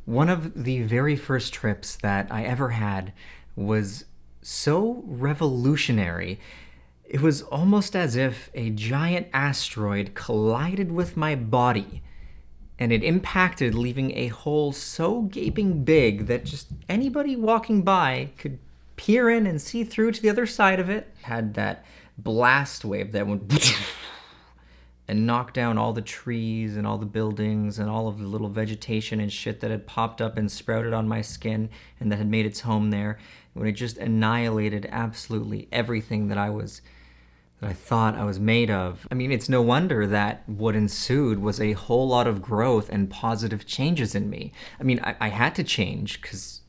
One of the very first trips that I ever had was so revolutionary. It was almost as if a giant asteroid collided with my body and it impacted, leaving a hole so gaping big that just anybody walking by could peer in and see through to the other side of it. Had that blast wave that went and knocked down all the trees and all the buildings and all of the little vegetation and shit that had popped up and sprouted on my skin and that had made its home there. When it just annihilated absolutely everything that I thought I was made of. I mean, it's no wonder that what ensued was a whole lot of growth and positive changes in me. I mean, I had to change because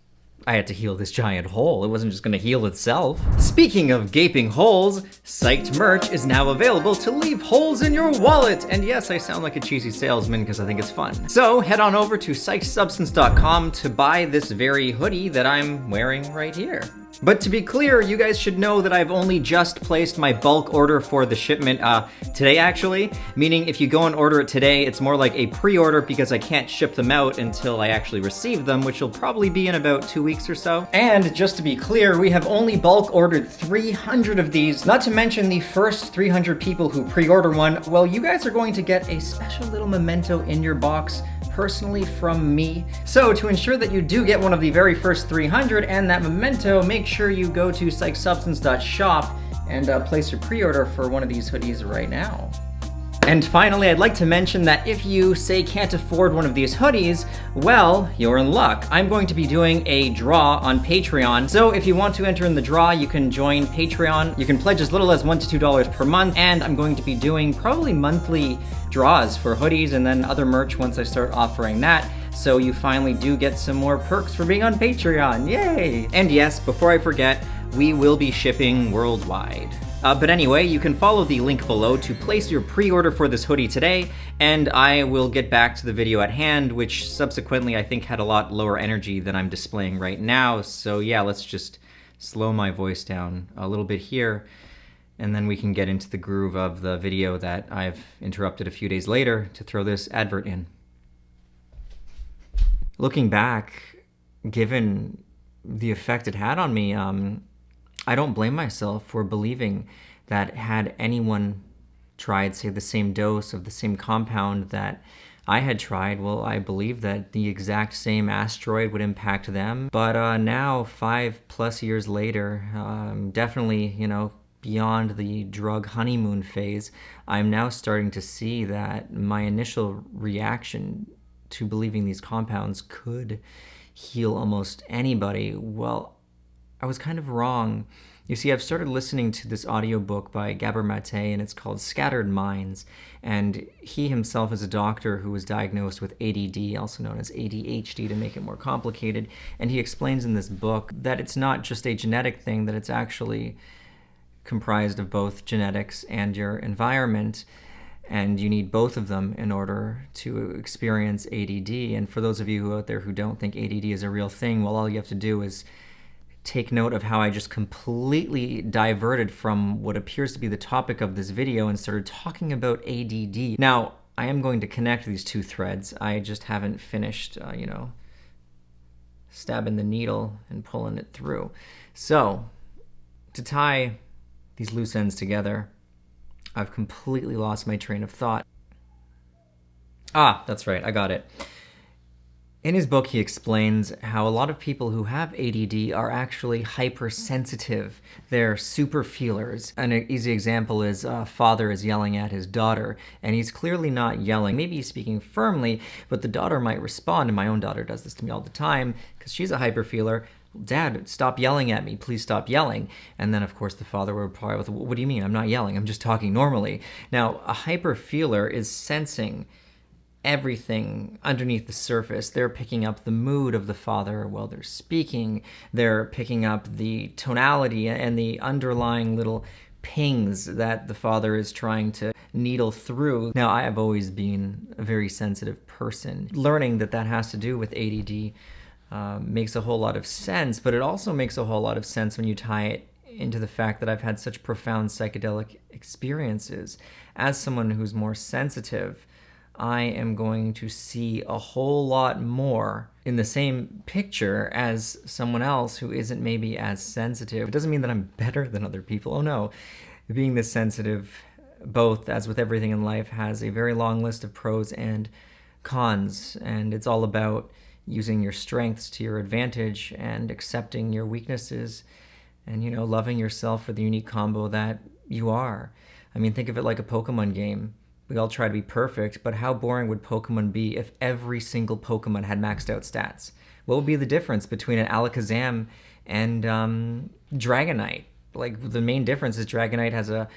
I had to heal this giant hole. It wasn't just gonna heal itself. Speaking of gaping holes, Psyched merch is now available to leave holes in your wallet. And yes, I sound like a cheesy salesman because I think it's fun. So head on over to psychedsubstance.com to buy this very hoodie that I'm wearing right here. But to be clear, you guys should know that I've only just placed my bulk order for the shipment today actually, meaning if you go and order it today, it's more like a pre-order because I can't ship them out until I actually receive them, which will probably be in about 2 weeks or so. And just to be clear, we have only bulk ordered 300 of these, not to mention the first 300 people who pre-order one. Well, you guys are going to get a special little memento in your box personally from me. So to ensure that you do get one of the very first 300 and that memento, make sure you go to psychedsubstance.shop and place your pre-order for one of these hoodies right now. And finally, I'd like to mention that if you, say, can't afford one of these hoodies, well, you're in luck. I'm going to be doing a draw on Patreon. So if you want to enter in the draw, you can join Patreon. You can pledge as little as $1 to $2 per month, and I'm going to be doing probably monthly draws for hoodies and then other merch once I start offering that. So you finally do get some more perks for being on Patreon. Yay! And yes, before I forget, we will be shipping worldwide. But anyway, you can follow the link below to place your pre-order for this hoodie today, and I will get back to the video at hand, which subsequently I think had a lot lower energy than I'm displaying right now. So yeah, let's just slow my voice down a little bit here, and then we can get into the groove of the video that I've interrupted a few days later to throw this advert in. Looking back, given the effect it had on me, I don't blame myself for believing that had anyone tried, say, the same dose of the same compound that I had tried, well, I believe that the exact same asteroid would impact them. But now, 5+ years later, definitely, beyond the drug honeymoon phase, I'm now starting to see that my initial reaction to believing these compounds could heal almost anybody, well, I was kind of wrong. You see, I've started listening to this audiobook by Gabor Mate, and it's called Scattered Minds. And he himself is a doctor who was diagnosed with ADD, also known as ADHD to make it more complicated. And he explains in this book that it's not just a genetic thing, that it's actually comprised of both genetics and your environment. And you need both of them in order to experience ADD. And for those of you out there who don't think ADD is a real thing, well, all you have to do is take note of how I just completely diverted from what appears to be the topic of this video and started talking about ADD. Now, I am going to connect these two threads. I just haven't finished, stabbing the needle and pulling it through. So, to tie these loose ends together, I've completely lost my train of thought. Ah, that's right, I got it. In his book, he explains how a lot of people who have ADD are actually hypersensitive. They're super feelers. An easy example is a father is yelling at his daughter, and he's clearly not yelling. Maybe he's speaking firmly, but the daughter might respond, and my own daughter does this to me all the time, because she's a hyperfeeler. Dad, stop yelling at me. Please stop yelling. And then, of course, the father would reply with, what do you mean? I'm not yelling. I'm just talking normally. Now, a hyperfeeler is sensing everything underneath the surface. They're picking up the mood of the father while they're speaking. They're picking up the tonality and the underlying little pings that the father is trying to needle through. Now, I have always been a very sensitive person. Learning that that has to do with ADD makes a whole lot of sense, but it also makes a whole lot of sense when you tie it into the fact that I've had such profound psychedelic experiences. As someone who's more sensitive, I am going to see a whole lot more in the same picture as someone else who isn't maybe as sensitive. It doesn't mean that I'm better than other people. Oh no. Being this sensitive, both, as with everything in life, has a very long list of pros and cons, and it's all about using your strengths to your advantage and accepting your weaknesses and, loving yourself for the unique combo that you are. I mean, think of it like a Pokemon game. We all try to be perfect, but how boring would Pokemon be if every single Pokemon had maxed out stats? What would be the difference between an Alakazam and Dragonite? Like, the main difference is Dragonite has a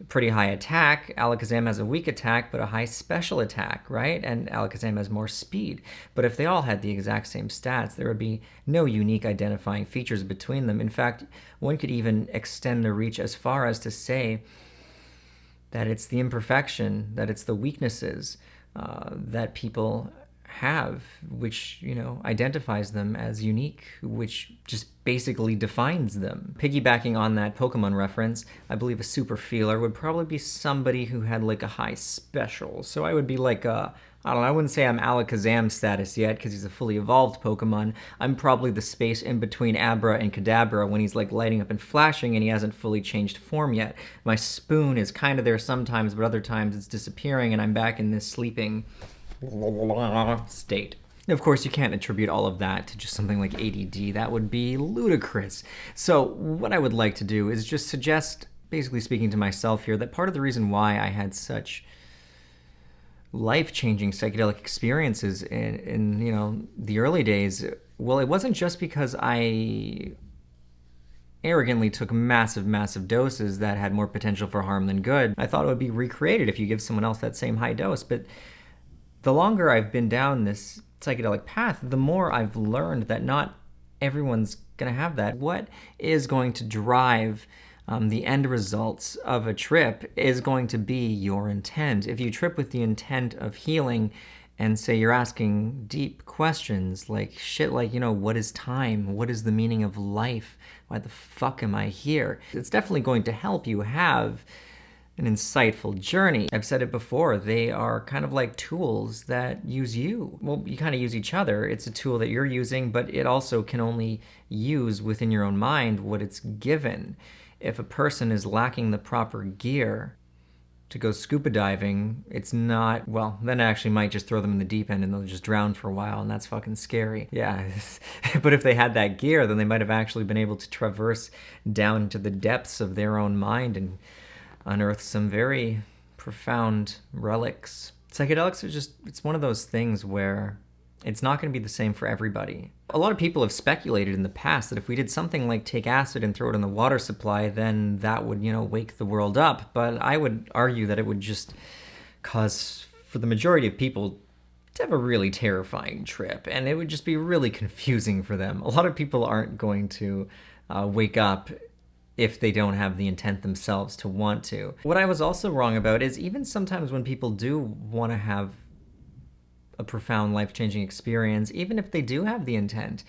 pretty high attack, Alakazam has a weak attack but a high special attack, right? And Alakazam has more speed. But if they all had the exact same stats, there would be no unique identifying features between them. In fact, one could even extend the reach as far as to say that it's the imperfection, that it's the weaknesses that people have, which, identifies them as unique, which just basically defines them. Piggybacking on that Pokemon reference, I believe a super feeler would probably be somebody who had like a high special. So I would be like I don't know, I wouldn't say I'm Alakazam status yet because he's a fully evolved Pokemon. I'm probably the space in between Abra and Kadabra when he's like lighting up and flashing and he hasn't fully changed form yet. My spoon is kind of there sometimes, but other times it's disappearing and I'm back in this sleeping state. Of course, you can't attribute all of that to just something like ADD. That would be ludicrous. So what I would like to do is just suggest, basically speaking to myself here, that part of the reason why I had such life-changing psychedelic experiences in the early days, well, it wasn't just because I arrogantly took massive doses that had more potential for harm than good. I thought it would be recreated if you give someone else that same high dose, but the longer I've been down this psychedelic path, the more I've learned that not everyone's going to have that. What is going to drive the end results of a trip is going to be your intent. If you trip with the intent of healing and say you're asking deep questions like shit like, what is time? What is the meaning of life? Why the fuck am I here? It's definitely going to help you have an insightful journey. I've said it before, they are kind of like tools that use you. Well, you kind of use each other. It's a tool that you're using, but it also can only use within your own mind what it's given. If a person is lacking the proper gear to go scuba diving, it's not, well, then it actually might just throw them in the deep end and they'll just drown for a while, and that's fucking scary. Yeah, but if they had that gear, then they might have actually been able to traverse down into the depths of their own mind and unearth some very profound relics. Psychedelics are just, it's one of those things where it's not going to be the same for everybody. A lot of people have speculated in the past that if we did something like take acid and throw it in the water supply, then that would, wake the world up. But I would argue that it would just cause, for the majority of people, to have a really terrifying trip, and it would just be really confusing for them. A lot of people aren't going to wake up if they don't have the intent themselves to want to. What I was also wrong about is even sometimes when people do want to have a profound life-changing experience, even if they do have the intent,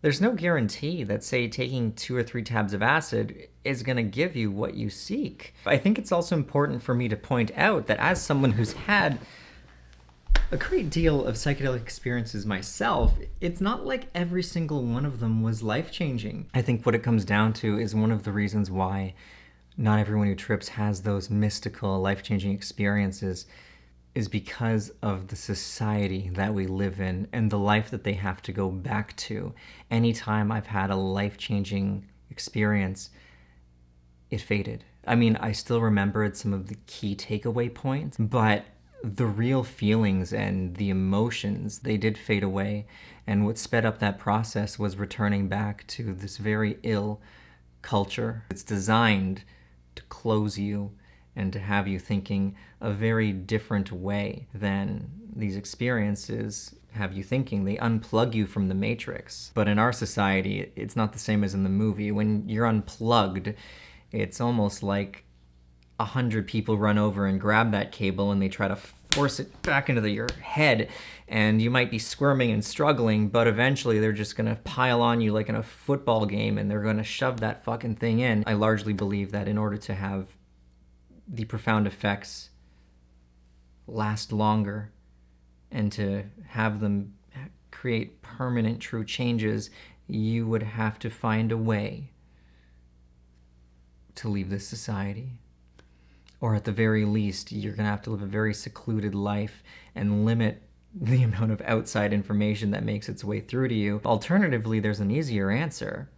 there's no guarantee that, say, taking 2 or 3 tabs of acid is going to give you what you seek. I think it's also important for me to point out that as someone who's had a great deal of psychedelic experiences myself, it's not like every single one of them was life-changing. I think what it comes down to is one of the reasons why not everyone who trips has those mystical, life-changing experiences is because of the society that we live in and the life that they have to go back to. Anytime I've had a life-changing experience, it faded. I mean, I still remembered some of the key takeaway points, but the real feelings and the emotions, they did fade away. And what sped up that process was returning back to this very ill culture. It's designed to close you and to have you thinking a very different way than these experiences have you thinking. They unplug you from the matrix. But in our society, it's not the same as in the movie. When you're unplugged, it's almost like 100 people run over and grab that cable and they try to force it back into your head, and you might be squirming and struggling, but eventually they're just gonna pile on you like in a football game and they're gonna shove that fucking thing in. I largely believe that in order to have the profound effects last longer and to have them create permanent true changes, you would have to find a way to leave this society. Or at the very least, you're going to have to live a very secluded life and limit the amount of outside information that makes its way through to you. Alternatively, there's an easier answer.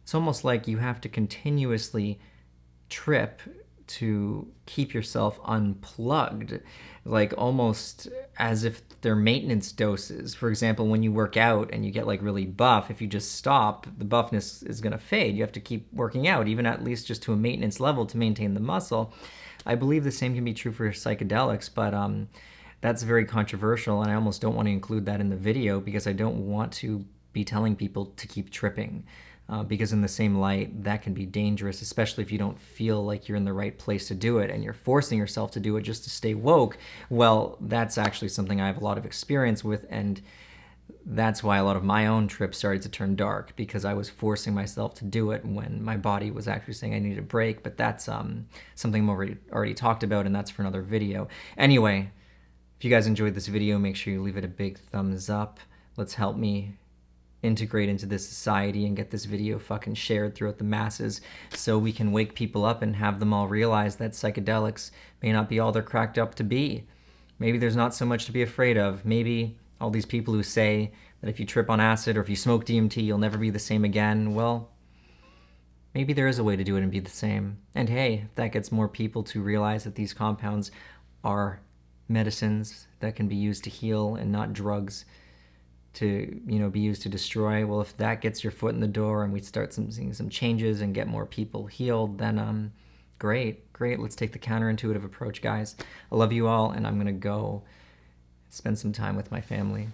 It's almost like you have to continuously trip to keep yourself unplugged, like almost as if they're maintenance doses. For example, when you work out and you get like really buff, if you just stop, the buffness is going to fade. You have to keep working out, even at least just to a maintenance level to maintain the muscle. I believe the same can be true for psychedelics, but that's very controversial, and I almost don't want to include that in the video because I don't want to be telling people to keep tripping. Because in the same light, that can be dangerous, especially if you don't feel like you're in the right place to do it and you're forcing yourself to do it just to stay woke. Well, that's actually something I have a lot of experience with, and that's why a lot of my own trips started to turn dark, because I was forcing myself to do it when my body was actually saying I needed a break. But that's something I've already talked about, and that's for another video. Anyway, if you guys enjoyed this video, make sure you leave it a big thumbs up. Let's help me integrate into this society and get this video fucking shared throughout the masses so we can wake people up and have them all realize that psychedelics may not be all they're cracked up to be. Maybe there's not so much to be afraid of. Maybe all these people who say that if you trip on acid or if you smoke DMT, you'll never be the same again. Well, maybe there is a way to do it and be the same. And hey, if that gets more people to realize that these compounds are medicines that can be used to heal and not drugs to, be used to destroy. Well, if that gets your foot in the door and we start seeing some changes and get more people healed, then great. Let's take the counterintuitive approach, guys. I love you all, and I'm gonna go spend some time with my family.